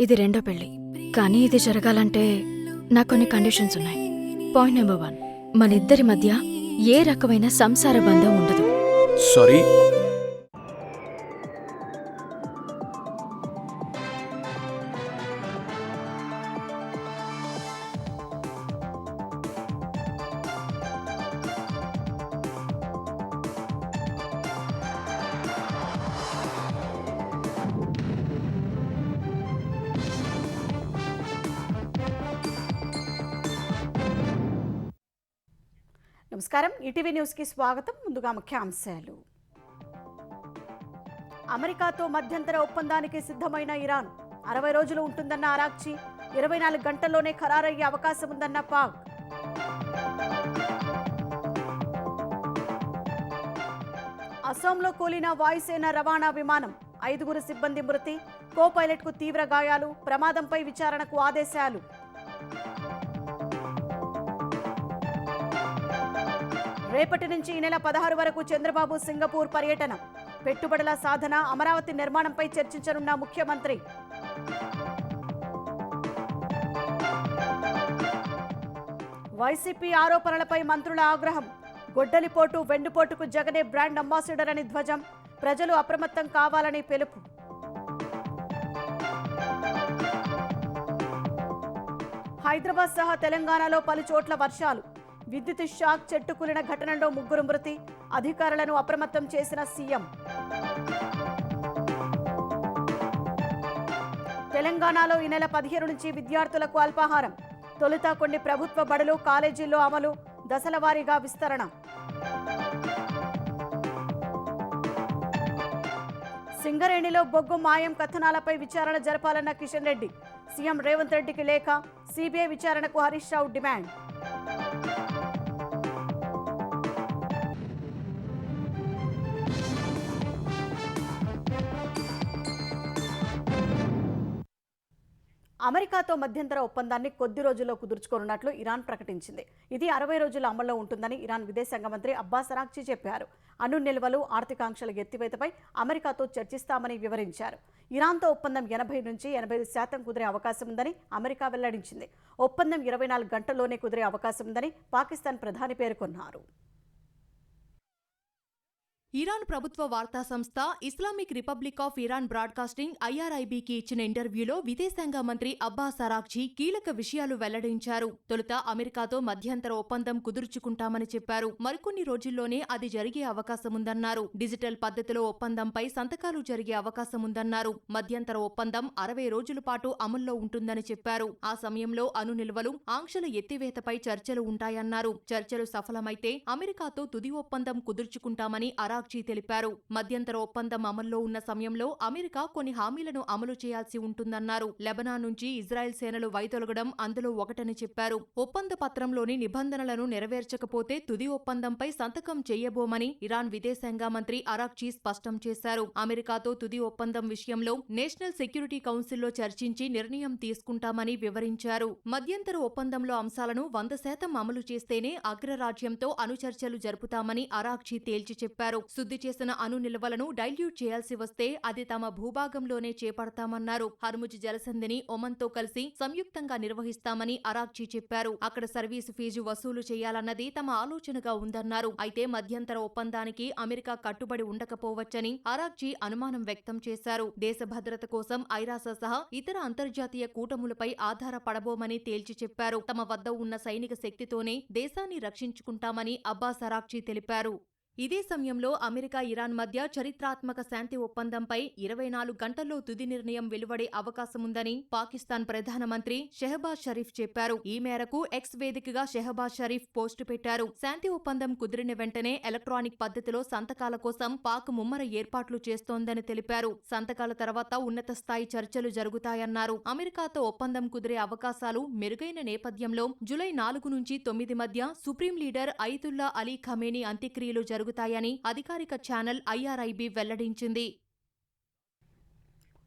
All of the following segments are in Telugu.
ఇది రెండో పెళ్లి. కానీ ఇది జరగాలంటే నాకు కొన్ని కండిషన్స్ ఉన్నాయి. పాయింట్ నెంబర్ 1, మనిద్దరి మధ్య ఏ రకమైన సంసార బంధం ఉండదు. సారీ. నమస్కారం, ఈటీవీ న్యూస్కి స్వాగతం. ముందుగా ముఖ్యాంశాలు. అమెరికాతో మధ్యంతర ఒప్పందానికి సిద్ధమైన ఇరాన్. 60 రోజులు ఉంటుందన్న అరాక్చి, 24 గంటల్లోనే ఖరారయ్యే అవకాశం ఉందన్న పాక్. అసోంలో కూలిన వాయుసేన రవాణా విమానం. 5 సిబ్బంది మృతి, కో పైలట్కు తీవ్ర గాయాలు. ప్రమాదంపై విచారణకు ఆదేశాలు. రేపటి నుంచి ఈ నెల 16 వరకు చంద్రబాబు సింగపూర్ పర్యటన. పెట్టుబడుల సాధన, అమరావతి నిర్మాణంపై చర్చించనున్న ముఖ్యమంత్రి. వైసీపీ ఆరోపణలపై మంత్రుల ఆగ్రహం. గొడ్డలిపోటు, వెండుపోటుకు జగనే బ్రాండ్ అంబాసిడర్ అని ధ్వజం. ప్రజలు అప్రమత్తం కావాలని పిలుపు. హైదరాబాద్ సహా తెలంగాణలో పలు చోట్ల వర్షాలు. విద్యుత్ షాక్, చెట్టు కూలిన ఘటనలో 3 మృతి. అధికారులను అప్రమత్తం చేసిన సీఎం. తెలంగాణలో ఈ నెల 15 నుంచి విద్యార్థులకు అల్పాహారం. తొలుత కొన్ని ప్రభుత్వ బడులు, కాలేజీల్లో అమలు. దశల వారీగా విస్తరణ. సింగరేణిలో బొగ్గు మాయం కథనాలపై విచారణ జరపాలన్న కిషన్ రెడ్డి. సీఎం రేవంత్ రెడ్డికి లేఖ. సిబిఐ విచారణకు హరీష్ రావు డిమాండ్. అమెరికాతో మధ్యంతర ఒప్పందాన్ని కొద్ది రోజుల్లో కుదుర్చుకోనున్నట్లు ఇరాన్ ప్రకటించింది. ఇది 60 రోజుల అమల్లో ఉంటుందని ఇరాన్ విదేశాంగ మంత్రి అబ్బాస్ అరాక్చి చెప్పారు. అణు నిల్వలు, ఆర్థికాంక్షల ఎత్తివేతపై అమెరికాతో చర్చిస్తామని వివరించారు. ఇరాన్తో ఒప్పందం 80 నుంచి 85% కుదిరే అవకాశం ఉందని అమెరికా వెల్లడించింది. ఒప్పందం 24 గంటల్లోనే కుదిరే అవకాశం ఉందని పాకిస్తాన్ ప్రధాని పేర్కొన్నారు. ఇరాన్ ప్రభుత్వ వార్తా సంస్థ Islamic Republic of Iran broadcasting IRIBకి ఇచ్చిన ఇంటర్వ్యూలో విదేశాంగ మంత్రి అబ్బాస్ అరాక్చి కీలక విషయాలు వెల్లడించారు. తొలుత అమెరికాతో మధ్యంతర ఒప్పందం కుదుర్చుకుంటామని చెప్పారు. మరికొన్ని రోజుల్లోనే అది జరిగే అవకాశముందన్నారు. డిజిటల్ పద్ధతిలో ఒప్పందంపై సంతకాలు జరిగే అవకాశముందన్నారు. మధ్యంతర ఒప్పందం 60 రోజుల పాటు అమల్లో ఉంటుందని చెప్పారు. ఆ సమయంలో అణు నిల్వలు, ఆంక్షల ఎత్తివేతపై చర్చలు ఉంటాయన్నారు. చర్చలు సఫలమైతే అమెరికాతో తుది ఒప్పందం కుదుర్చుకుంటామని అరాక్చి తెలిపారు. మధ్యంతర ఒప్పందం అమల్లో ఉన్న సమయంలో అమెరికా కొన్ని హామీలను అమలు చేయాల్సి ఉంటుందన్నారు. లెబనాన్ నుంచి ఇజ్రాయెల్ సేనలు వైదొలగడం అందులో ఒకటని చెప్పారు. ఒప్పంద పత్రంలోని నిబంధనలను నెరవేర్చకపోతే తుది ఒప్పందంపై సంతకం చేయబోమని ఇరాన్ విదేశాంగ మంత్రి అరాక్చి స్పష్టం చేశారు. అమెరికాతో తుది ఒప్పందం విషయంలో నేషనల్ సెక్యూరిటీ కౌన్సిల్లో చర్చించి నిర్ణయం తీసుకుంటామని వివరించారు. మధ్యంతర ఒప్పందంలో అంశాలను 100% అమలు చేస్తేనే అగ్రరాజ్యంతో అణుచర్చలు జరుపుతామని అరాక్చి తేల్చి చెప్పారు. శుద్ధి చేసిన అణు నిల్వలను డైల్యూట్ చేయాల్సి వస్తే అది తమ భూభాగంలోనే చేపడతామన్నారు. హర్ముజ్ జలసంధిని ఒమన్తో కలిసి సంయుక్తంగా నిర్వహిస్తామని అరాక్చి చెప్పారు. అక్కడ సర్వీసు ఫీజు వసూలు చేయాలన్నది తమ ఆలోచనగా ఉందన్నారు. అయితే మధ్యంతర ఒప్పందానికి అమెరికా కట్టుబడి ఉండకపోవచ్చని అరాక్చి అనుమానం వ్యక్తం చేశారు. దేశ భద్రత కోసం ఐరాస సహా ఇతర అంతర్జాతీయ కూటములపై ఆధారపడబోమని తేల్చి చెప్పారు. తమ వద్ద ఉన్న సైనిక శక్తితోనే దేశాన్ని రక్షించుకుంటామని అబ్బాస్ అరాక్చి తెలిపారు. ఇదే సమయంలో అమెరికా, ఇరాన్ మధ్య చరిత్రాత్మక శాంతి ఒప్పందంపై 24 గంటల్లో తుది నిర్ణయం వెలువడే అవకాశముందని పాకిస్తాన్ ప్రధానమంత్రి షెహబాజ్ షరీఫ్ చెప్పారు. ఈ మేరకు ఎక్స్ వేదికగా షెహబాజ్ షరీఫ్ పోస్టు పెట్టారు. శాంతి ఒప్పందం కుదిరిన వెంటనే ఎలక్ట్రానిక్ పద్ధతిలో సంతకాల కోసం పాక్ ముమ్మర ఏర్పాట్లు చేస్తోందని తెలిపారు. సంతకాల తర్వాత ఉన్నత స్థాయి చర్చలు జరుగుతాయన్నారు. అమెరికాతో ఒప్పందం కుదిరే అవకాశాలు మెరుగైన నేపథ్యంలో జూలై 4 నుంచి 9 మధ్య supreme leader Ayatollah Ali Khamenei అంత్యక్రియలు జరుగుతాయని అధికారిక ఛానల్ IRIB వెల్లడించింది.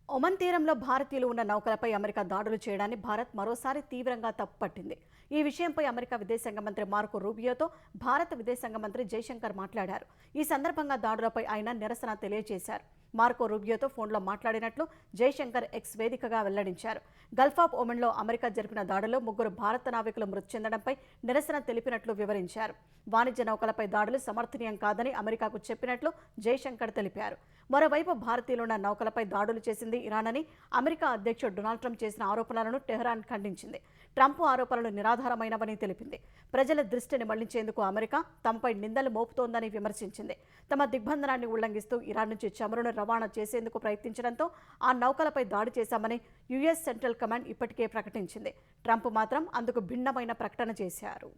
ఒమన్ తీరంలో భారతీయులు ఉన్న నౌకలపై అమెరికా దాడులు చేయడాన్ని భారత్ మరోసారి తీవ్రంగా తప్పుపట్టింది. ఈ విషయంపై అమెరికా విదేశాంగ మంత్రి మార్కో రూబియోతో భారత విదేశాంగ మంత్రి జైశంకర్ మాట్లాడారు. ఈ సందర్భంగా దాడులపై ఆయన నిరసన తెలియజేశారు. మార్కో రూబియోతో ఫోన్లో మాట్లాడినట్లు జయశంకర్ ఎక్స్ వేదికగా వెల్లడించారు. గల్ఫ్ ఆఫ్ ఒమన్లో అమెరికా జరిపిన దాడుల్లో 3 భారత నావికులు మృతి చెందడంపై నిరసన తెలిపినట్లు వివరించారు. వాణిజ్య నౌకలపై దాడులు సమర్థనీయం కాదని అమెరికాకు చెప్పినట్లు జయశంకర్ తెలిపారు. మరోవైపు భారతీయులున్న నౌకలపై దాడులు చేసింది ఇరాన్ అని అమెరికా అధ్యక్షుడు డొనాల్డ్ ట్రంప్ చేసిన ఆరోపణలను టెహ్రాన్ ఖండించింది. ట్రంప్ ఆరోపణలు నిరాధారమైనవని తెలిపింది. ప్రజల దృష్టిని మళ్లించేందుకు అమెరికా తమపై నిందలు మోపుతోందని విమర్శించింది. తమ దిగ్బంధనాన్ని ఉల్లంఘిస్తూ ఇరాన్ నుంచి చమురును రవాణా చేసేందుకు ప్రయత్నించడంతో ఆ నౌకలపై దాడి చేశామని యుఎస్ సెంట్రల్ కమాండ్ ఇప్పటికే ప్రకటించింది. ట్రంప్ మాత్రం అందుకు భిన్నమైన ప్రకటన చేశారు.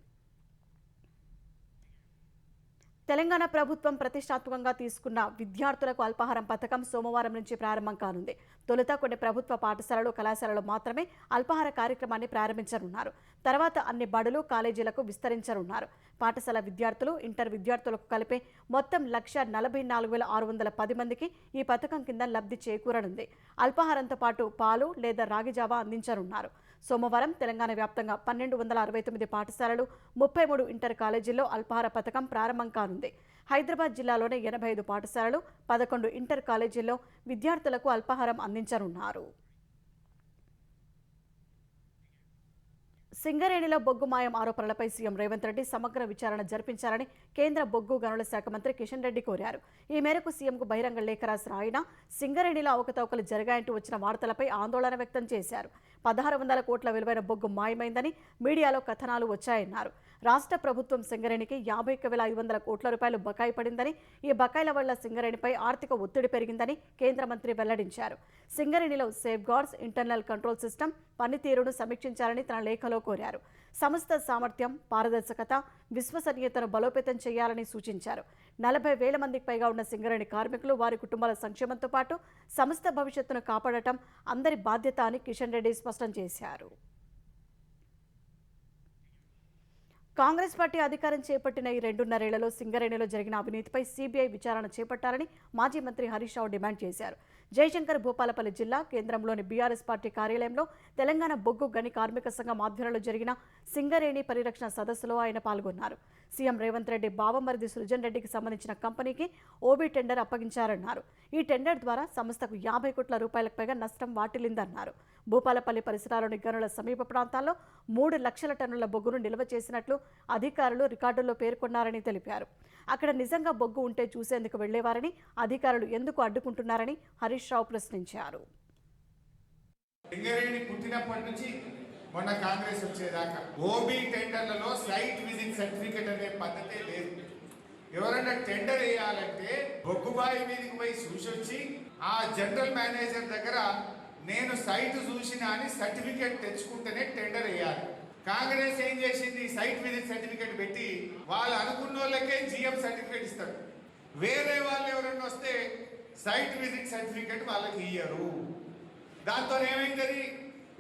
తెలంగాణ ప్రభుత్వం ప్రతిష్టాత్మకంగా తీసుకున్న విద్యార్థులకు అల్పాహారం పథకం సోమవారం నుంచి ప్రారంభం కానుంది. తొలుత కొన్ని ప్రభుత్వ పాఠశాలలు, కళాశాలలు మాత్రమే అల్పాహార కార్యక్రమాన్ని ప్రారంభించనున్నారు. తర్వాత అన్ని బడులు, కాలేజీలకు విస్తరించనున్నారు. పాఠశాల విద్యార్థులు, ఇంటర్ విద్యార్థులకు కలిపే మొత్తం 1,44,610 మందికి ఈ పథకం కింద లబ్ధి చేకూరనుంది. అల్పాహారంతో పాటు పాలు లేదా రాగి జావా అందించనున్నారు. సోమవారం తెలంగాణ వ్యాప్తంగా 1,269 పాఠశాలలు, 33 ఇంటర్ కాలేజీల్లో అల్పాహార పథకం ప్రారంభం కానుంది. హైదరాబాద్ జిల్లాలోని 85 పాఠశాలలు, 11 ఇంటర్ కాలేజీల్లో విద్యార్థులకు అల్పాహారం అందించనున్నారు. సింగరేణిలో బొగ్గు మాయం ఆరోపణలపై సీఎం రేవంత్ రెడ్డి సమగ్ర విచారణ జరిపించాలని కేంద్ర బొగ్గు గనుల శాఖ మంత్రి కిషన్ రెడ్డి కోరారు. ఈ మేరకు సీఎంకు బహిరంగ లేఖ రాసిన ఆయన సింగరేణిలో అవకతవకలు జరిగాయంటూ వచ్చిన వార్తలపై ఆందోళన వ్యక్తం చేశారు. 1,600 కోట్ల విలువైన బొగ్గు మాయమైందని మీడియాలో కథనాలు వచ్చాయన్నారు. రాష్ట్ర ప్రభుత్వం సింగరేణికి 51,500 కోట్ల రూపాయలు బకాయి పడిందని, ఈ బకాయిల వల్ల సింగరేణిపై ఆర్థిక ఒత్తిడి పెరిగిందని కేంద్ర మంత్రి వెల్లడించారు. సింగరేణిలో safe guards, internal control system పనితీరును సమీక్షించాలని తన లేఖలో కోరారు. సంస్థ సామర్థ్యం, పారదర్శకత, విశ్వసనీయతను బలోపేతం చేయాలని సూచించారు. 40,000 మందికి పైగా ఉన్న సింగరేణి కార్మికులు, వారి కుటుంబాల సంక్షేమంతో పాటు సంస్థ భవిష్యత్తును కాపాడటం అందరి బాధ్యత అని కిషన్ రెడ్డి స్పష్టం చేశారు. కాంగ్రెస్ పార్టీ అధికారం చేపట్టిన ఈ 2.5 ఏళ్లలో సింగరేణిలో జరిగిన అవినీతిపై సీబీఐ విచారణ చేపట్టాలని మాజీ మంత్రి హరీష్ రావు డిమాండ్ చేశారు. జయశంకర్ భూపాలపల్లి జిల్లా కేంద్రంలోని బీఆర్ఎస్ పార్టీ కార్యాలయంలో తెలంగాణ బొగ్గు గని కార్మిక సంఘం ఆధ్వర్యంలో జరిగిన సింగరేణి పరిరక్షణ సదస్సులో ఆయన పాల్గొన్నారు. సీఎం రేవంత్ రెడ్డి బావమరిది సృజన్ రెడ్డికి సంబంధించిన కంపెనీకి ఓబీ టెండర్ అప్పగించారన్నారు. ఈ టెండర్ ద్వారా సంస్థకు 50 కోట్ల రూపాయలకు పైగా నష్టం వాటిల్లిందన్నారు. భూపాలపల్లి పరిసరాల్లోని గనుల సమీప ప్రాంతాల్లో 3 లక్షల టన్నుల బొగ్గును నిల్వ చేసినట్లు అధికారులు రికార్డుల్లో పేర్కొన్నారని తెలిపారు. అక్కడ నిజంగా బొగ్గు ఉంటే చూసేందుకు వెళ్లేవారని, అధికారులు ఎందుకు అడ్డుకుంటున్నారని హరీష్ రావు ప్రశ్నించారు. సింగరేణి పుట్టినప్పటి నుంచి మొన్న కాంగ్రెస్ వచ్చేదాకా ఓబీ టెండర్లలో సైట్ విజిట్ సర్టిఫికెట్ అనే పద్ధతే లేదు. ఎవరైనా టెండర్ వేయాలంటే బొగ్గుబాయి మీదకి పోయి చూసొచ్చి ఆ జనరల్ మేనేజర్ దగ్గర నేను సైట్ చూసినా అని సర్టిఫికెట్ తెచ్చుకుంటేనే టెండర్ వేయాలి. కాంగ్రెస్ ఏం చేసింది, సైట్ విజిట్ సర్టిఫికెట్ పెట్టి వాళ్ళు అనుకున్న వాళ్ళకే జిఎం సర్టిఫికెట్ ఇస్తారు. వేరే వాళ్ళు ఎవరైనా వస్తే సైట్ విజిట్ సర్టిఫికెట్ వాళ్ళకి ఇయ్యరు. దాంతో ఏమైంది,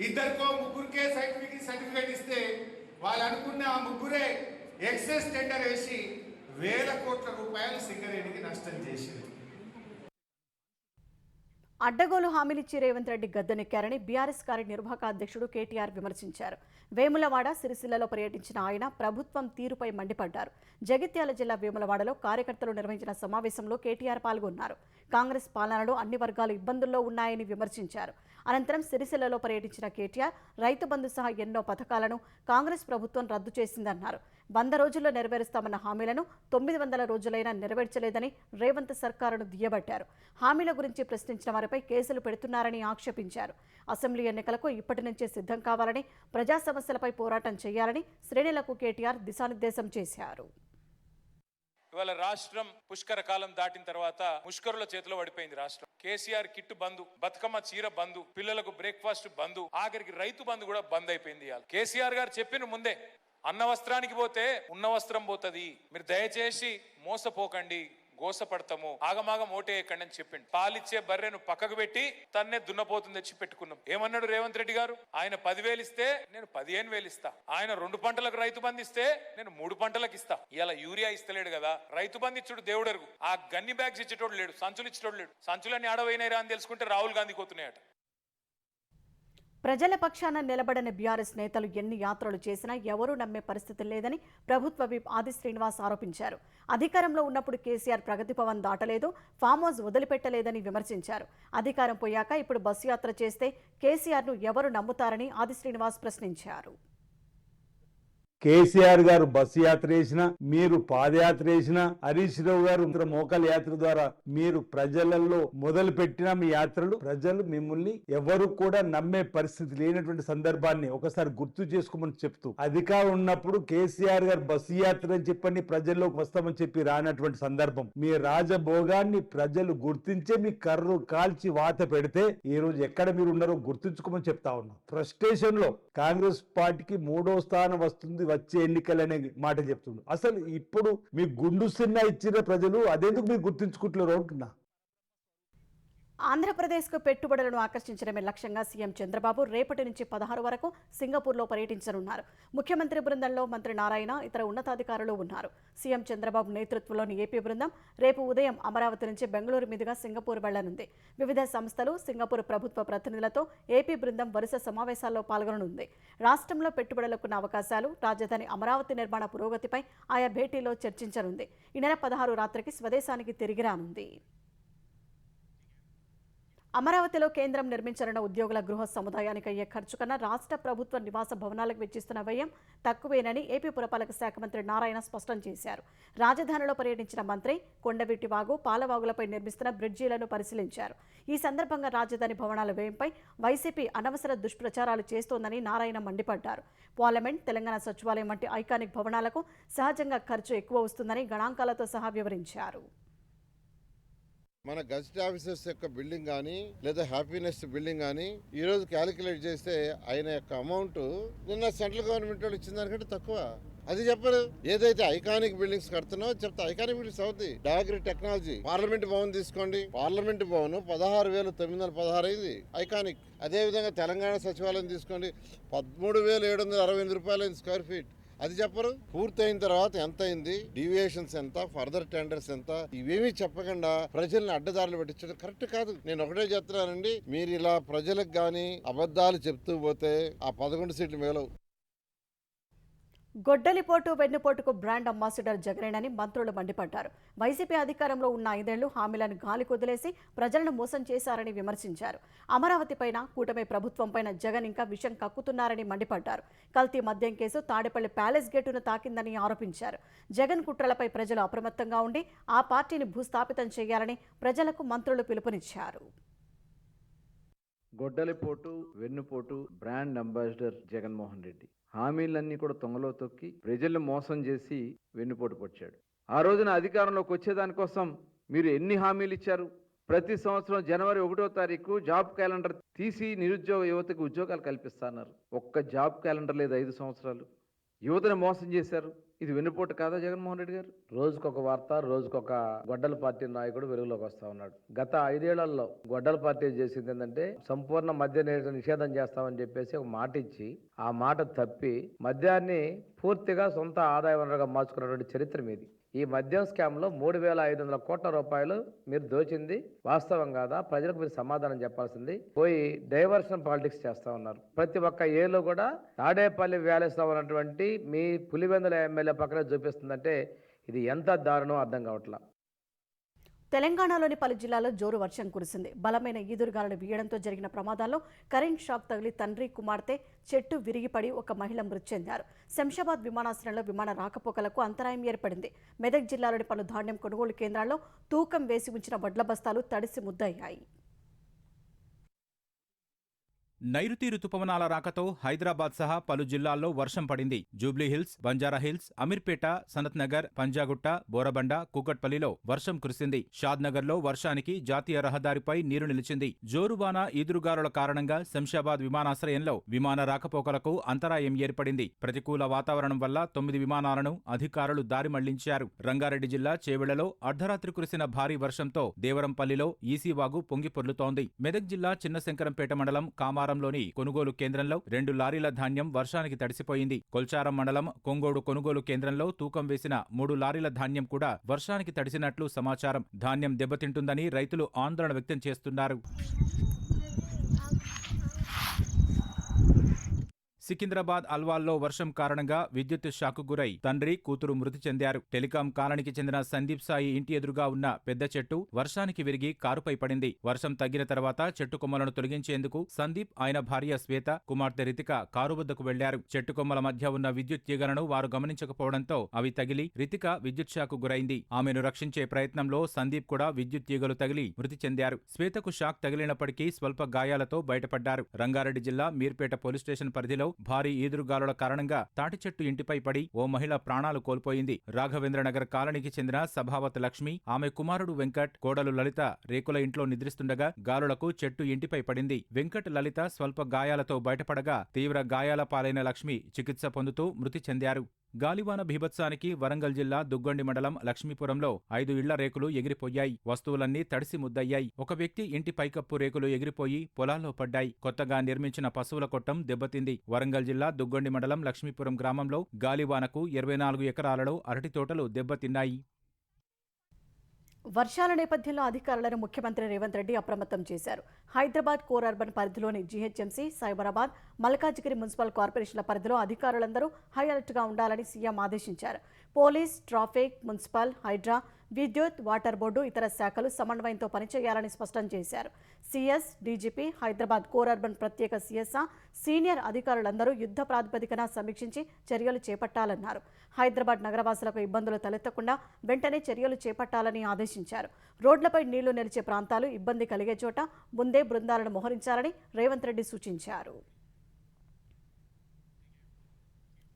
ఇద్దరికో ముగ్గురికే సర్టిఫికెట్ ఇస్తే వాళ్ళు అనుకున్న ఆ ముగ్గురే ఎక్సెస్ టెండర్ వేసి 1,000 కోట్ల రూపాయలు సింగరేణికి నష్టం చేసింది. అడ్డగోలు హామీలిచ్చి రేవంత్ రెడ్డి గద్దెనెక్కారని బీఆర్ఎస్ కార్యనిర్వాహక అధ్యక్షుడు కేటీఆర్ విమర్శించారు. వేములవాడ, సిరిసిల్లలో పర్యటించిన ఆయన ప్రభుత్వం తీరుపై మండిపడ్డారు. జగిత్యాల జిల్లా వేములవాడలో కార్యకర్తలు నిర్వహించిన సమావేశంలో కేటీఆర్ పాల్గొన్నారు. కాంగ్రెస్ పాలనలో అన్ని వర్గాలు ఇబ్బందుల్లో ఉన్నాయని విమర్శించారు. అనంతరం సిరిసిల్లలో పర్యటించిన కేటీఆర్ రైతు బంధు సహా ఎన్నో పథకాలను కాంగ్రెస్ ప్రభుత్వం రద్దు చేసిందన్నారు. 100 రోజుల్లో నెరవేరుస్తామన్న హామీలను 900 రోజులైనా నెరవేర్చలేదని రేవంత్ సర్కారును దుయ్యబట్టారు. హామీల గురించి ప్రశ్నించిన వారిపై కేసులు పెడుతున్నారని ఆక్షేపించారు. అసెంబ్లీ ఎన్నికలకు ఇప్పటి నుంచే సిద్ధం కావాలని, ప్రజా సమస్యలపై పోరాటం చేయాలని శ్రేణులకు కేటీఆర్ దిశానిర్దేశం చేశారు. ఇవాళ రాష్ట్రం పుష్కర కాలం దాటిన తర్వాత ముష్కరుల చేతిలో పడిపోయింది. రాష్ట్రం కేసీఆర్ కిట్టు బంధు, బతుకమ్మ చీర బంధు, పిల్లలకు బ్రేక్ఫాస్ట్ బంధు, ఆఖరికి రైతు బంధు కూడా బంద్ అయిపోయింది. కేసీఆర్ గారు చెప్పిన ముందే అన్న వస్త్రానికి పోతే ఉన్న వస్త్రం పోతుంది, మీరు దయచేసి మోసపోకండి, గోసపడతాము, ఆగమాగం ఓటేయకండి అని చెప్పిండు. పాలిచ్చే బర్రెను పక్కకు పెట్టి తన్నే దున్నపోతుంది తెచ్చి పెట్టుకున్నాం. ఏమన్నాడు రేవంత్ రెడ్డి గారు, ఆయన 10,000 ఇస్తే నేను 15,000 ఇస్తా, ఆయన 2 పంటలకు రైతు బంధు ఇస్తే నేను 3 పంటలకు ఇస్తా. ఇలా యూరియా ఇస్తలేడు కదా, రైతు బంధు ఇచ్చుడు దేవుడరుగు. ఆ గన్ని బ్యాగ్స్ ఇచ్చేటోడు లేడు, సంచులు ఇచ్చేటోడు లేడు. సంచులన్నీ ఆడవైనాయిరా అని తెలుసుకుంటే రాహుల్ గాంధీ కోతున్నాయట. ప్రజల పక్షాన నిలబడిన బీఆర్ఎస్ నేతలు ఎన్ని యాత్రలు చేసినా ఎవరూ నమ్మే పరిస్థితి లేదని ప్రభుత్వ విప్ ఆది శ్రీనివాస్ ఆరోపించారు. అధికారంలో ఉన్నప్పుడు కేసీఆర్ ప్రగతి భవన్ దాటలేదు, ఫామ్ హౌస్ వదిలిపెట్టలేదని విమర్శించారు. అధికారం పోయాక ఇప్పుడు బస్సు యాత్ర చేస్తే కేసీఆర్ను ఎవరు నమ్ముతారని ఆది శ్రీనివాస్ ప్రశ్నించారు. కేసీఆర్ గారు బస్సు యాత్ర చేసిన, మీరు పాదయాత్ర చేసిన, హరీష్ రావు గారు మోకాల యాత్ర ద్వారా మీరు ప్రజలలో మొదలు పెట్టిన మీ యాత్రలు ప్రజలు మిమ్మల్ని ఎవరు కూడా నమ్మే పరిస్థితి లేనటువంటి సందర్భాన్ని ఒకసారి గుర్తు చేసుకోమని చెప్తూ, అధికారం ఉన్నప్పుడు కేసీఆర్ గారు బస్సు యాత్ర అని చెప్పని ప్రజల్లోకి వస్తామని చెప్పి రానటువంటి సందర్భం, మీ రాజభోగాన్ని ప్రజలు గుర్తించే మీ కర్రు కాల్చి వాత పెడితే ఈ రోజు ఎక్కడ మీరు ఉన్నారో గుర్తుంచుకోమని చెప్తా ఉన్నాం. ఫ్రస్ట్రేషన్ లో కాంగ్రెస్ పార్టీకి 3వ స్థానం వస్తుంది వచ్చే ఎన్నికలనే మాట చెప్తుంది. అసలు ఇప్పుడు మీ గుండు సిన్న ఇచ్చిన ప్రజలు అదెందుకు మీరు గుర్తించుకుంటున్నారు అంటున్నా. ఆంధ్రప్రదేశ్కు పెట్టుబడులను ఆకర్షించడమే లక్ష్యంగా సీఎం చంద్రబాబు రేపటి నుంచి 16 వరకు సింగపూర్లో పర్యటించనున్నారు. ముఖ్యమంత్రి బృందంలో మంత్రి నారాయణ, ఇతర ఉన్నతాధికారులు ఉన్నారు. సీఎం చంద్రబాబు నేతృత్వంలోని ఏపీ బృందం రేపు ఉదయం అమరావతి నుంచి బెంగళూరు మీదుగా సింగపూర్ వెళ్లనుంది. వివిధ సంస్థలు, సింగపూర్ ప్రభుత్వ ప్రతినిధులతో ఏపీ బృందం వరుస సమావేశాల్లో పాల్గొననుంది. రాష్ట్రంలో పెట్టుబడులకున్న అవకాశాలు, రాజధాని అమరావతి నిర్మాణ పురోగతిపై ఆయా భేటీలో చర్చించనుంది. ఈ నెల 16 రాత్రికి స్వదేశానికి తిరిగి రానుంది. అమరావతిలో కేంద్రం నిర్మించనున్న ఉద్యోగుల గృహ సముదాయానికి అయ్యే ఖర్చు కన్నా రాష్ట్ర ప్రభుత్వ నివాస భవనాలకు వెచ్చిస్తున్న వ్యయం తక్కువేనని ఏపీ పురపాలక శాఖ మంత్రి నారాయణ స్పష్టం చేశారు. రాజధానిలో పర్యటించిన మంత్రి కొండవీటి వాగు, పాలవాగులపై నిర్మిస్తున్న బ్రిడ్జీలను పరిశీలించారు. ఈ సందర్భంగా రాజధాని భవనాల వ్యయంపై వైసీపీ అనవసర దుష్ప్రచారాలు చేస్తోందని నారాయణ మండిపడ్డారు. పార్లమెంట్, తెలంగాణ సచివాలయం వంటి ఐకానిక్ భవనాలకు సహజంగా ఖర్చు ఎక్కువ వస్తుందని గణాంకాలతో సహా వివరించారు. మన గెస్ట్ ఆఫీసర్స్ యొక్క బిల్డింగ్ కానీ లేదా హ్యాపీనెస్ బిల్డింగ్ కానీ ఈ రోజు క్యాలిక్యులేట్ చేస్తే ఆయన యొక్క అమౌంట్ నిన్న సెంట్రల్ గవర్నమెంట్ వాళ్ళు ఇచ్చిన దానికంటే తక్కువ. అది చెప్పరు. ఏదైతే ఐకానిక్ బిల్డింగ్స్ కడుతున్నావో చెప్తా, ఐకానిక్ బిల్డింగ్స్ అవుతాయి. డయాగ్రీ టెక్నాలజీ పార్లమెంట్ భవన్ తీసుకోండి, పార్లమెంట్ భవన్ 16,916 అయింది ఐకానిక్. అదే విధంగా తెలంగాణ సచివాలయం తీసుకోండి, 13,768 రూపాయలు స్క్వేర్ ఫీట్. అది చెప్పరు. పూర్తయిన తర్వాత ఎంత అయింది, డీవియేషన్స్ ఎంత, ఫర్దర్ టెండర్స్ ఎంత, ఇవేమీ చెప్పకుండా ప్రజల్ని అడ్డదారులు పెట్టించడం కరెక్ట్ కాదు. నేను ఒకటే చెప్తున్నానండి, మీరు ఇలా ప్రజలకు గాని అబద్ధాలు చెప్తూ పోతే ఆ 11 సీట్లు మేలవు. గొడ్డలిపోటు, వెన్నుపోటుకు బ్రాండ్ అంబాసిడర్ జగనేనని మంత్రులు మండిపడ్డారు. వైసీపీ అధికారంలో ఉన్న 5 ఏళ్లు హామీలను గాలి కొదిలేసి ప్రజలను మోసం చేశారని విమర్శించారు. అమరావతి పైన, కూటమి ప్రభుత్వం పైన జగన్ ఇంకా విషం కక్కుతున్నారని మండిపడ్డారు. కల్తీ మద్యం కేసు తాడేపల్లి ప్యాలెస్ గేటును తాకిందని ఆరోపించారు. జగన్ కుట్రలపై ప్రజలు అప్రమత్తంగా ఉండి ఆ పార్టీని భూస్థాపితం చేయాలని ప్రజలకు మంత్రులు పిలుపునిచ్చారు. గొడ్డలిపోటు, వెన్నుపోటు బ్రాండ్ అంబాసిడర్ జగన్మోహన్ రెడ్డి హామీలన్నీ కూడా తొంగలో తొక్కి ప్రజల్ని మోసం చేసి వెన్నుపోటు పొడిచాడు. ఆ రోజున అధికారంలోకి వచ్చేదానికోసం మీరు ఎన్ని హామీలు ఇచ్చారు? ప్రతి సంవత్సరం జనవరి 1వ తారీఖు జాబ్ క్యాలెండర్ తీసి నిరుద్యోగ యువతకు ఉద్యోగాలు కల్పిస్తున్నారు. ఒక్క జాబ్ క్యాలెండర్ లేదు 5 సంవత్సరాలు. యువతను మోసం చేశారు. ఇది వెన్నుపోటు కాదా జగన్మోహన్ రెడ్డి గారు? రోజుకొక వార్త, రోజుకొక గొడ్డల పార్టీ నాయకుడు వెలుగులోకి వస్తా ఉన్నాడు. గత 5 ఏళ్లలో గొడ్డల పార్టీ చేసింది ఏంటంటే సంపూర్ణ మద్య నిషేధం చేస్తామని చెప్పేసి ఒక మాట ఇచ్చి ఆ మాట తప్పి మద్యాన్ని పూర్తిగా సొంత ఆదాయ వనరుగా మార్చుకున్నటువంటి చరిత్ర మీది. ఈ మద్యం స్కామ్ లో 3,500 కోట్ల రూపాయలు మీరు దోచింది వాస్తవం కాదా? ప్రజలకు మీరు సమాధానం చెప్పాల్సింది పోయి డైవర్షన్ పాలిటిక్స్ చేస్తా ఉన్నారు. ప్రతి ఒక్క ఏలో కూడా తాడేపల్లి వ్యాలీస్ లో ఉన్నటువంటి మీ పులివెందుల ఎమ్మెల్యే పక్కనే చూపిస్తుందంటే ఇది ఎంత దారుణం అర్థం కావట్లా. తెలంగాణలోని పలు జిల్లాల్లో జోరు వర్షం కురిసింది. బలమైన ఈదురుగాలులు వీయడంతో జరిగిన ప్రమాదాల్లో కరెంట్ షాక్ తగిలి తండ్రి, కుమార్తె చెట్టు విరిగిపడి ఒక మహిళ మృతి చెందారు. శంషాబాద్ విమానాశ్రయంలో విమాన రాకపోకలకు అంతరాయం ఏర్పడింది. మెదక్ జిల్లాలోని పలు ధాన్యం కొనుగోలు కేంద్రాల్లో తూకం వేసి ఉంచిన వడ్ల బస్తాలు తడిసి ముద్దయ్యాయి. నైరుతి రుతుపవనాల రాకతో హైదరాబాద్ సహా పలు జిల్లాల్లో వర్షం పడింది. జూబ్లీహిల్స్, బంజారాహిల్స్, అమీర్పేట, సనత్ నగర్, పంజాగుట్ట, బోరబండ, కూకట్పల్లిలో వర్షం కురిసింది. షాద్నగర్లో వర్షానికి జాతీయ రహదారిపై నీరు నిలిచింది. జోరువాన, ఈదురుగాలుల కారణంగా శంషాబాద్ విమానాశ్రయంలో విమాన రాకపోకలకు అంతరాయం ఏర్పడింది. ప్రతికూల వాతావరణం వల్ల 9 విమానాలను అధికారులు దారి మళ్లించారు. రంగారెడ్డి జిల్లా చేవెళ్లలో అర్ధరాత్రి కురిసిన భారీ వర్షంతో దేవరంపల్లిలో ఈసీవాగు పొంగి పొర్లుతోంది. మెదక్ జిల్లా చిన్నశంకరంపేట మండలం కామారంలోని కొనుగోలు కేంద్రంలో 2 లారీల ధాన్యం వర్షానికి తడిసిపోయింది. కొల్చారం మండలం కొంగోడు కొనుగోలు కేంద్రంలో తూకం వేసిన 3 లారీల ధాన్యం కూడా వర్షానికి తడిసినట్లు సమాచారం. ధాన్యం దెబ్బతింటుందని రైతులు ఆందోళన వ్యక్తం చేస్తున్నారు. సికింద్రాబాద్ అల్వాల్లో వర్షం కారణంగా విద్యుత్ షాకు గురై తండ్రి కూతురు మృతి చెందారు. టెలికాం కాలనీకి చెందిన సందీప్ సాయి ఇంటి ఎదురుగా ఉన్న పెద్ద చెట్టు వర్షానికి విరిగి కారుపై పడింది. వర్షం తగ్గిన తర్వాత చెట్టు కొమ్మలను తొలగించేందుకు సందీప్, ఆయన భార్య శ్వేత, కుమార్తె రితిక కారు వద్దకు వెళ్లారు. చెట్టు కొమ్మల మధ్య ఉన్న విద్యుత్ తీగలను వారు గమనించకపోవడంతో అవి తగిలి రితిక విద్యుత్ షాకు గురైంది. ఆమెను రక్షించే ప్రయత్నంలో సందీప్ కూడా విద్యుత్ తీగలు తగిలి మృతి చెందారు. శ్వేతకు షాక్ తగిలినప్పటికీ స్వల్ప గాయాలతో బయటపడ్డారు. రంగారెడ్డి జిల్లా మీర్పేట పోలీస్ స్టేషన్ పరిధిలో భారీ ఈదురుగాలుల కారణంగా తాటి చెట్టు ఇంటిపై పడి ఓ మహిళ ప్రాణాలు కోల్పోయింది. రాఘవేంద్రనగర్ కాలనీకి చెందిన సభావత్ లక్ష్మి, ఆమె కుమారుడు వెంకట్, కోడలు లలిత రేకుల ఇంట్లో నిద్రిస్తుండగా గాలులకు చెట్టు ఇంటిపై పడింది. వెంకట్, లలిత స్వల్ప గాయాలతో బయటపడగా తీవ్ర గాయాల పాలైన లక్ష్మి చికిత్స పొందుతూ మృతి చెందారు. గాలివాన బీభత్సానికి వరంగల్ జిల్లా దుగ్గొండి మండలం లక్ష్మీపురంలో 5 ఇళ్ల రేకులు ఎగిరిపోయాయి. వస్తువులన్నీ తడిసి ముద్దయ్యాయి. ఒక వ్యక్తి ఇంటి పైకప్పు రేకులు ఎగిరిపోయి పొలాల్లో పడ్డాయి. కొత్తగా నిర్మించిన పశువుల కొట్టం దెబ్బతింది. వరంగల్ జిల్లా దుగ్గొండి మండలం లక్ష్మీపురం గ్రామంలో గాలివానకు 24 ఎకరాలలో అరటి తోటలు దెబ్బతిన్నాయి. వర్షాల నేపథ్యంలో అధికారులను ముఖ్యమంత్రి రేవంత్ రెడ్డి అప్రమత్తం చేశారు. హైదరాబాద్ కోర్ అర్బన్ పరిధిలోని జీహెచ్ఎంసీ, సైబరాబాద్, మల్కాజిగిరి మున్సిపల్ కార్పొరేషన్ల పరిధిలో అధికారులందరూ హై అలర్ట్గా ఉండాలని సీఎం ఆదేశించారు. పోలీస్, ట్రాఫిక్, మున్సిపల్, హైడ్రా, విద్యుత్, వాటర్ బోర్డు ఇతర శాఖలు సమన్వయంతో పనిచేయాలని స్పష్టం చేశారు. CS, DGP, Hyderabad core urban ప్రత్యేక సీఎస్ఆర్, సీనియర్ అధికారులందరూ యుద్ధ ప్రాతిపదికన సమీక్షించి చర్యలు చేపట్టాలన్నారు. హైదరాబాద్ నగరవాసులకు ఇబ్బందులు తలెత్తకుండా వెంటనే చర్యలు చేపట్టాలని ఆదేశించారు. రోడ్లపై నీళ్లు నిలిచే ప్రాంతాలు, ఇబ్బంది కలిగే చోట ముందే బృందాలను మోహరించాలని రేవంత్ రెడ్డి సూచించారు.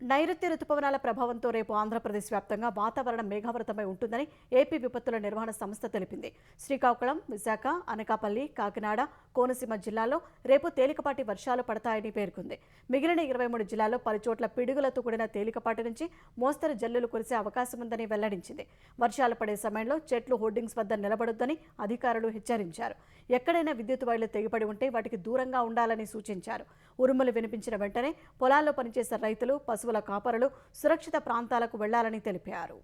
నైరుతి రుతుపవనాల ప్రభావంతో రేపు ఆంధ్రప్రదేశ్ వ్యాప్తంగా వాతావరణం మేఘావృతమై ఉంటుందని ఏపీ విపత్తుల నిర్వహణ సంస్థ తెలిపింది. శ్రీకాకుళం, విశాఖ, అనకాపల్లి, కాకినాడ, కోనసీమ జిల్లాల్లో రేపు తేలికపాటి వర్షాలు పడతాయని పేర్కొంది. మిగిలిన 23 జిల్లాల్లో పలుచోట్ల పిడుగులతో కూడిన తేలికపాటి నుంచి మోస్తరు జల్లులు కురిసే అవకాశం ఉందని వెల్లడించింది. వర్షాలు పడే సమయంలో చెట్లు హోర్డింగ్స్ వద్ద నిలబడొద్దని అధికారులు హెచ్చరించారు. ఎక్కడైనా విద్యుత్ వైర్లు తెగిపడి ఉంటే వాటికి దూరంగా ఉండాలని సూచించారు. ఉరుములు వినిపించిన వెంటనే పొలాల్లో పనిచేసే రైతులు, పశువుల కాపరులు సురక్షిత ప్రాంతాలకు వెళ్లాలని తెలిపారు.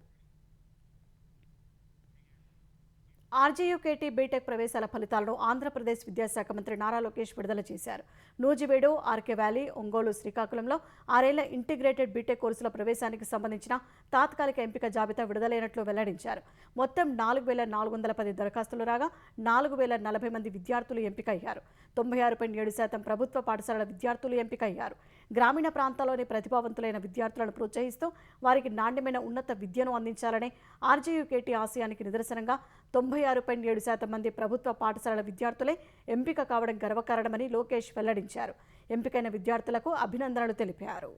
ఆర్జేయూకేటీ బీటెక్ ప్రవేశాల ఫలితాలను ఆంధ్రప్రదేశ్ విద్యాశాఖ మంత్రి నారా లోకేష్ విడుదల చేశారు. నూజివీడు, ఆర్కే వ్యాలీ, ఒంగోలు, శ్రీకాకుళంలో 6 ఏళ్ల ఇంటిగ్రేటెడ్ బీటెక్ కోర్సుల ప్రవేశానికి సంబంధించిన తాత్కాలిక ఎంపిక జాబితా విడుదలైనట్లు వెల్లడించారు. మొత్తం 4410 దరఖాస్తులు రాగా 4040 మంది విద్యార్థులు ఎంపికయ్యారు. 96.7% ప్రభుత్వ పాఠశాలల విద్యార్థులు ఎంపికయ్యారు. గ్రామీణ ప్రాంతాల్లోని ప్రతిభావంతులైన విద్యార్థులను ప్రోత్సహిస్తూ వారికి నాణ్యమైన ఉన్నత విద్యను అందించాలనే ఆర్జేయూకేటీ ఆశయానికి నిదర్శనంగా 96.7% మంది ప్రభుత్వ పాఠశాలల విద్యార్థులే ఎంపిక కావడం గర్వకారణమని లోకేష్ వెల్లడించారు. ఎంపికైన విద్యార్థులకు అభినందనలు తెలిపారు.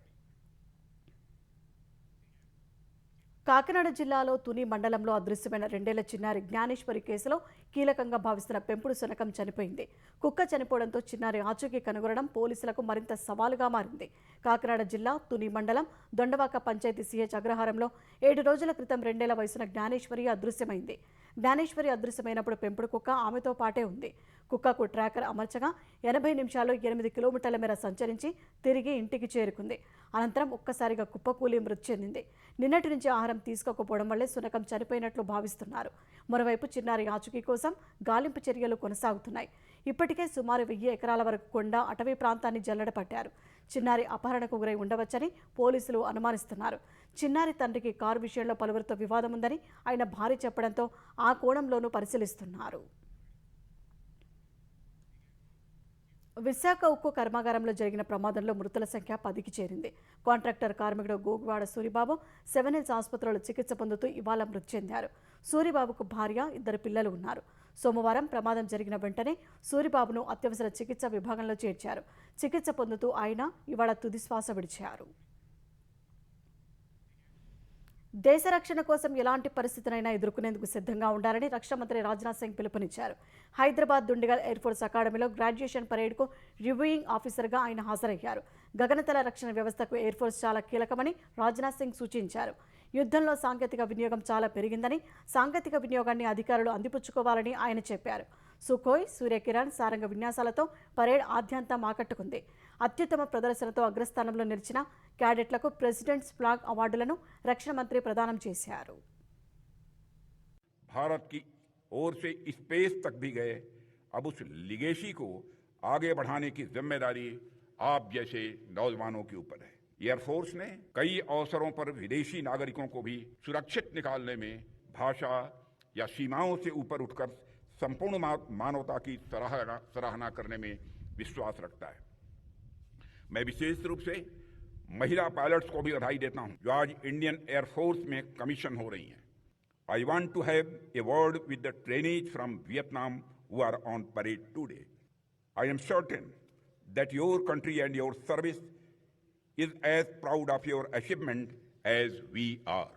కాకినాడ జిల్లాలో తుని మండలంలో అదృశ్యమైన 2 ఏళ్ల చిన్నారి జ్ఞానేశ్వరి కేసులో కీలకంగా భావిస్తున్న పెంపుడు శునకం చనిపోయింది. కుక్క చనిపోవడంతో చిన్నారి ఆచూకీ కనుగొనడం పోలీసులకు మరింత సవాలుగా మారింది. కాకినాడ జిల్లా తుని మండలం దొండవాక పంచాయతీ సిహెచ్ అగ్రహారంలో 7 రోజుల క్రితం 2 ఏళ్ల వయసున్న జ్ఞానేశ్వరి అదృశ్యమైంది. జ్ఞానేశ్వరి అదృశ్యమైనప్పుడు పెంపుడు కుక్క ఆమెతో పాటే ఉంది. కుక్కకు ట్రాకర్ అమర్చగా 80 నిమిషాల్లో 8 కిలోమీటర్ల మేర సంచరించి తిరిగి ఇంటికి చేరుకుంది. అనంతరం ఒక్కసారిగా కుప్పకూలి మృతి చెందింది. నిన్నటి నుంచి ఆహారం తీసుకోకపోవడం వల్లే శునకం చనిపోయినట్లు భావిస్తున్నారు. మరోవైపు చిన్నారి ఆచూకీ కోసం గాలింపు చర్యలు కొనసాగుతున్నాయి. ఇప్పటికే సుమారు 1000 ఎకరాల వరకు కొండ, అటవీ ప్రాంతాన్ని జల్లెడ పట్టారు. చిన్నారి అపహరణకు గురై ఉండవచ్చని పోలీసులు అనుమానిస్తున్నారు. చిన్నారి తండ్రికి కారు విషయంలో పలువురితో వివాదం ఉందని ఆయన భార్య చెప్పడంతో ఆ కోణంలోనూ పరిశీలిస్తున్నారు. విశాఖ ఉక్కు కర్మాగారంలో జరిగిన ప్రమాదంలో మృతుల సంఖ్య 10కి చేరింది. కాంట్రాక్టర్ కార్మికుడు గోగువాడ సూరిబాబు 7 హిల్స్ ఆసుపత్రిలో చికిత్స పొందుతూ ఇవాళ మృతి చెందారు. సూరిబాబుకు భార్య, 2 పిల్లలు ఉన్నారు. సోమవారం ప్రమాదం జరిగిన వెంటనే సూరిబాబును అత్యవసర చికిత్స విభాగంలో చేర్చారు. చికిత్స పొందుతూ ఆయన ఇవాళ తుది శ్వాస విడిచారు. దేశ రక్షణ కోసం ఎలాంటి పరిస్థితినైనా ఎదుర్కొనేందుకు సిద్ధంగా ఉండాలని రక్షణ మంత్రి రాజ్నాథ్ సింగ్ పిలుపునిచ్చారు. హైదరాబాద్ దుండిగల్ ఎయిర్ఫోర్స్ అకాడమీలో గ్రాడ్యుయేషన్ పరేడ్కు రివ్యూయింగ్ ఆఫీసర్గా ఆయన హాజరయ్యారు. గగనతల రక్షణ వ్యవస్థకు ఎయిర్ఫోర్స్ చాలా కీలకమని రాజ్నాథ్ సింగ్ సూచించారు. యుద్ధంలో సాంకేతిక వినియోగం చాలా పెరిగిందని, సాంకేతిక వినియోగాన్ని అధికారులు అందిపుచ్చుకోవాలని ఆయన చెప్పారు. సుఖోయ్, సూర్యకిరణ్, సారంగ విన్యాసాలతో పరేడ్ ఆద్యంతం ఆకట్టుకుంది. అత్యుత్తమ ప్రదర్శనతో అగ్రస్థానంలో నిలిచిన క్యాడెట్లకు ప్రెసిడెంట్స్ ఫ్లాగ్ అవార్డులను రక్షణ మంత్రి ప్రదానం చేశారు. भारत की ओर से स्पेस तक भी गए। अब उस लिगेसी को आगे बढ़ाने की जिम्मेदारी आप जैसे नौजवानों के ऊपर है। एयरफोर्स ने कई अवसरों पर विदेशी नागरिकों को भी सुरक्षित निकालने में भाषा या सीमाओं से ऊपर उठकर संपूर्ण मानवता की सराहना करने में विश्वास रखता है। मैं विशेष रूप से महिला पायलट्स को भी बधाई देता हूं जो आज इंडियन एयरफोर्स में कमीशन हो रही हैं। I want to have a word with the trainees from Vietnam who are on parade today. I am certain that your country and your service is as proud of your achievement as we are.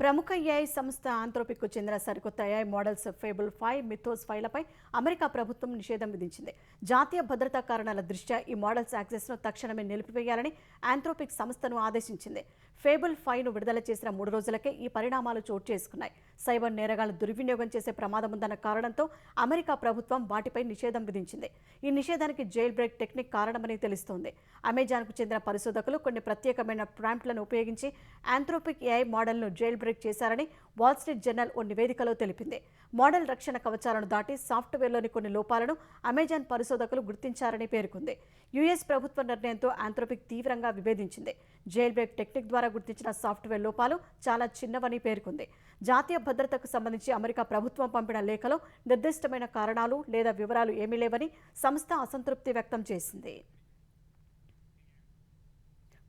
ప్రముఖ ఏఐ సంస్థ ఆంథ్రోపిక్కు చెందిన సరికొత్త ఏఐ మోడల్స్ ఫేబుల్ 5, మిథోస్ 5లపై అమెరికా ప్రభుత్వం నిషేధం విధించింది. జాతీయ భద్రతా కారణాల దృష్ట్యా ఈ మోడల్స్ యాక్సెస్ను తక్షణమే నిలిపివేయాలని ఆంథ్రోపిక్ సంస్థను ఆదేశించింది. ఫేబుల్ 5ను విడుదల చేసిన 3 రోజులకే ఈ పరిణామాలు చోటు చేసుకున్నాయి. సైబర్ నేరగాళ్లు దుర్వినియోగం చేసే ప్రమాదం ఉందన్న కారణంతో అమెరికా ప్రభుత్వం వాటిపై నిషేధం విధించింది. ఈ నిషేధానికి జైల్ బ్రేక్ టెక్నిక్ కారణమని తెలుస్తోంది. అమెజాన్కు చెందిన పరిశోధకులు కొన్ని ప్రత్యేకమైన ప్రాంప్ట్లను ఉపయోగించి ఆంథ్రోపిక్ ఏఐ మోడల్ను జైల్ బ్రేక్ చేశారని వాల్ స్ట్రీట్ జర్నల్ ఓ నివేదికలో తెలిపింది. మోడల్ రక్షణ కవచాలను దాటి సాఫ్ట్వేర్లోని కొన్ని లోపాలను అమెజాన్ పరిశోధకులు గుర్తించారని పేర్కొంది. యుఎస్ ప్రభుత్వ నిర్ణయంతో ఆంథ్రోపిక్ తీవ్రంగా విభేదించింది. జైల్ బ్రేక్ టెక్నిక్ ద్వారా గుర్తించిన సాఫ్ట్వేర్ లోపాలు చాలా చిన్నవని పేర్కొంది. జాతీయ భద్రతకు సంబంధించి అమెరికా ప్రభుత్వం పంపిన లేఖలో నిర్దిష్టమైన కారణాలు లేదా వివరాలు ఏమీ లేవని సంస్థ అసంతృప్తి వ్యక్తం చేసింది.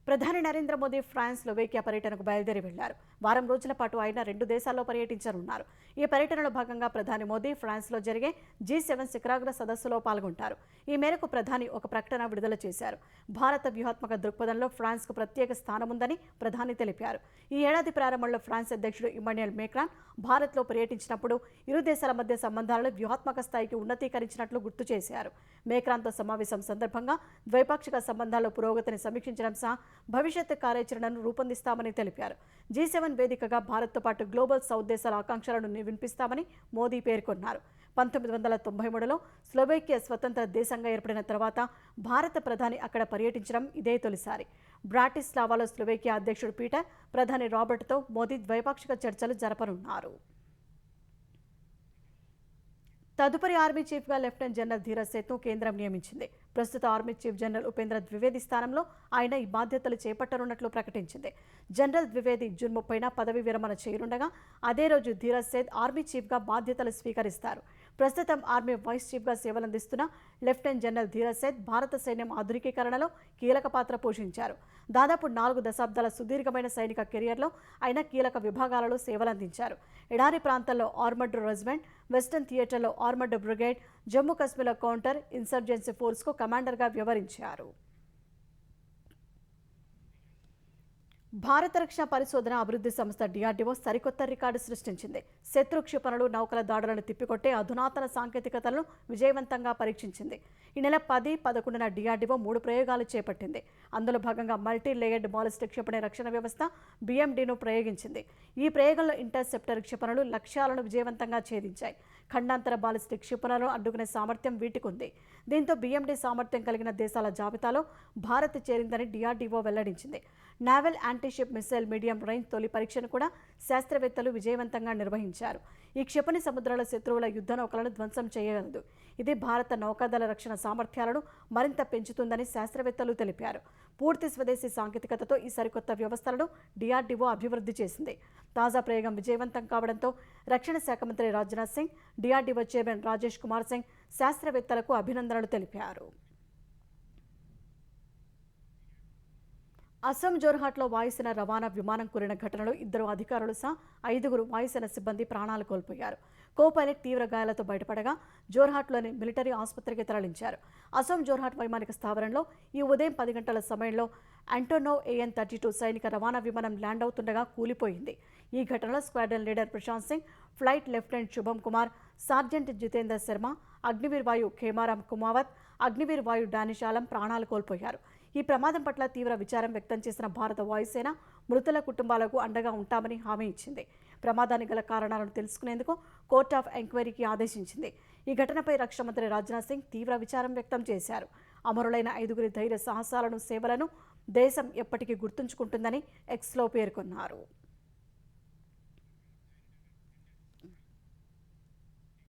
ప్రధాని నరేంద్ర మోదీ ఫ్రాన్స్, స్లోవేకియా పర్యటనకు బయలుదేరి వెళ్లారు. వారం రోజుల పాటు ఆయన 2 దేశాల్లో పర్యటించనున్నారు. ఈ పర్యటనలో భాగంగా ప్రధాని మోదీ ఫ్రాన్స్లో జరిగే G7 శిఖరాగ్ర సదస్సులో పాల్గొంటారు. ఈ మేరకు ప్రధాని ఒక ప్రకటన విడుదల చేశారు. భారత వ్యూహాత్మక దృక్పథంలో ఫ్రాన్స్కు ప్రత్యేక స్థానం ఉందని ప్రధాని తెలిపారు. ఈ ఏడాది ప్రారంభంలో ఫ్రాన్స్ అధ్యక్షుడు ఇమ్మాన్యుయల్ మేక్రాన్ భారత్లో పర్యటించినప్పుడు ఇరు దేశాల మధ్య సంబంధాలను వ్యూహాత్మక స్థాయికి ఉన్నతీకరించినట్లు గుర్తు చేశారు. మేక్రాన్తో సమావేశం సందర్భంగా ద్వైపాక్షిక సంబంధాల్లో పురోగతిని సమీక్షించడం సహా భవిష్యత్ కార్యాచరణను రూపొందిస్తామని తెలిపారు. G7 వేదికగా భారత్తో పాటు గ్లోబల్ సౌత్ దేశాల ఆకాంక్షలను వినిపిస్తామని మోదీ పేర్కొన్నారు. 1993లో స్లోవేకియా స్వతంత్ర దేశంగా ఏర్పడిన తర్వాత భారత ప్రధాని అక్కడ పర్యటించడం ఇదే తొలిసారి. బ్రాటిస్లావాలో స్లోవేకియా అధ్యక్షుడు పీటర్, ప్రధాని రాబర్ట్తో మోదీ ద్వైపాక్షిక చర్చలు జరపనున్నారు. తదుపరి ఆర్మీ చీఫ్గా లెఫ్టినెంట్ జనరల్ ధీరజ్ సేత్ను కేంద్రం నియమించింది. ప్రస్తుత army chief general Upendra Dwivedi స్థానంలో ఆయన ఈ బాధ్యతలు చేపట్టనున్నట్లు ప్రకటించింది. జనరల్ ద్వివేది జూన్ 30న పదవి విరమణ చేయనుండగా అదే రోజు ధీరజ్ సేత్ ఆర్మీ చీఫ్గా బాధ్యతలు స్వీకరిస్తారు. ప్రస్తుతం ఆర్మీ వైస్ చీఫ్గా సేవలందిస్తున్న లెఫ్టినెంట్ జనరల్ ధీరజ్ సేత్ భారత సైన్యం ఆధునికీకరణలో కీలక పాత్ర పోషించారు. దాదాపు 4 దశాబ్దాల సుదీర్ఘమైన సైనిక కెరియర్లో ఆయన కీలక విభాగాలలో సేవలందించారు. ఎడారి ప్రాంతాల్లో ఆర్మర్డ్ రెజిమెంట్, వెస్టర్న్ థియేటర్లో ఆర్మర్డ్ బ్రిగేడ్, జమ్మూ కాశ్మీర్లో కౌంటర్ ఇన్సర్జెన్సీ ఫోర్స్కు కమాండర్గా వ్యవహరించారు. భారత రక్షణ పరిశోధన అభివృద్ధి సంస్థ DRDO సరికొత్త రికార్డు సృష్టించింది. శత్రు క్షిపణులు, నౌకల దాడులను తిప్పికొట్టే అధునాతన సాంకేతికతలను విజయవంతంగా పరీక్షించింది. ఈ నెల 10, 11న DRDO 3 ప్రయోగాలు చేపట్టింది. అందులో భాగంగా మల్టీ లేయర్డ్ బాలిస్టిక్ క్షిపణి రక్షణ వ్యవస్థ BMDను ప్రయోగించింది. ఈ ప్రయోగంలో ఇంటర్సెప్టర్ క్షిపణులు లక్ష్యాలను విజయవంతంగా ఛేదించాయి. ఖండాంతర బాలిస్టిక్ క్షిపణులను అడ్డుకునే సామర్థ్యం వీటికి ఉంది. దీంతో BMD సామర్థ్యం కలిగిన దేశాల జాబితాలో భారత్ చేరిందని DRDO వెల్లడించింది. Naval anti ship missile medium range తొలి పరీక్షను కూడా శాస్త్రవేత్తలు విజయవంతంగా నిర్వహించారు. ఈ క్షిపణి సముద్రాల శత్రువుల యుద్ధ నౌకలను ధ్వంసం చేయగలదు. ఇది భారత నౌకాదళ రక్షణ సామర్థ్యాలను మరింత పెంచుతుందని శాస్త్రవేత్తలు తెలిపారు. పూర్తి స్వదేశీ సాంకేతికతతో ఈ సరికొత్త వ్యవస్థలను DRDO అభివృద్ధి చేసింది. తాజా ప్రయోగం విజయవంతం కావడంతో రక్షణ శాఖ మంత్రి రాజ్నాథ్ సింగ్, DRDO చైర్మన్ రాజేష్ కుమార్ సింగ్ శాస్త్రవేత్తలకు అభినందనలు తెలిపారు. అస్సాం జోర్హాట్లో వాయుసేన రవాణా విమానం కూలిన ఘటనలో 2 అధికారులు సహా 5 వాయుసేన సిబ్బంది ప్రాణాలు కోల్పోయారు. కో-పైలట్ తీవ్ర గాయాలతో బయటపడగా జోర్హాట్లోని మిలిటరీ ఆసుపత్రికి తరలించారు. అస్సాం జోర్హాట్ వైమానిక స్థావరంలో ఈ ఉదయం 10 గంటల సమయంలో ఆంటోనోవ్ AN-32 సైనిక రవాణా విమానం ల్యాండ్ అవుతుండగా కూలిపోయింది. ఈ ఘటనలో squadron leader Prashant Singh, flight lieutenant Shubham Kumar, sergeant Jitender Sharma, Agniveer Vayu Khemaram Kumawat, Agniveer వాయు డానిష్ ఆలం ప్రాణాలు కోల్పోయారు. ఈ ప్రమాదం పట్ల తీవ్ర విచారం వ్యక్తం చేసిన భారత వాయుసేన మృతుల కుటుంబాలకు అండగా ఉంటామని హామీ ఇచ్చింది. ప్రమాదానికి గల కారణాలను తెలుసుకునేందుకు కోర్ట్ ఆఫ్ ఎంక్వైరీకి ఆదేశించింది. ఈ ఘటనపై రక్షణ మంత్రి రాజ్నాథ్ సింగ్ తీవ్ర విచారం వ్యక్తం చేశారు. అమరులైన 5 ధైర్య సాహసాలను, సేవలను దేశం ఎప్పటికీ గుర్తుంచుకుంటుందని ఎక్స్లో పేర్కొన్నారు.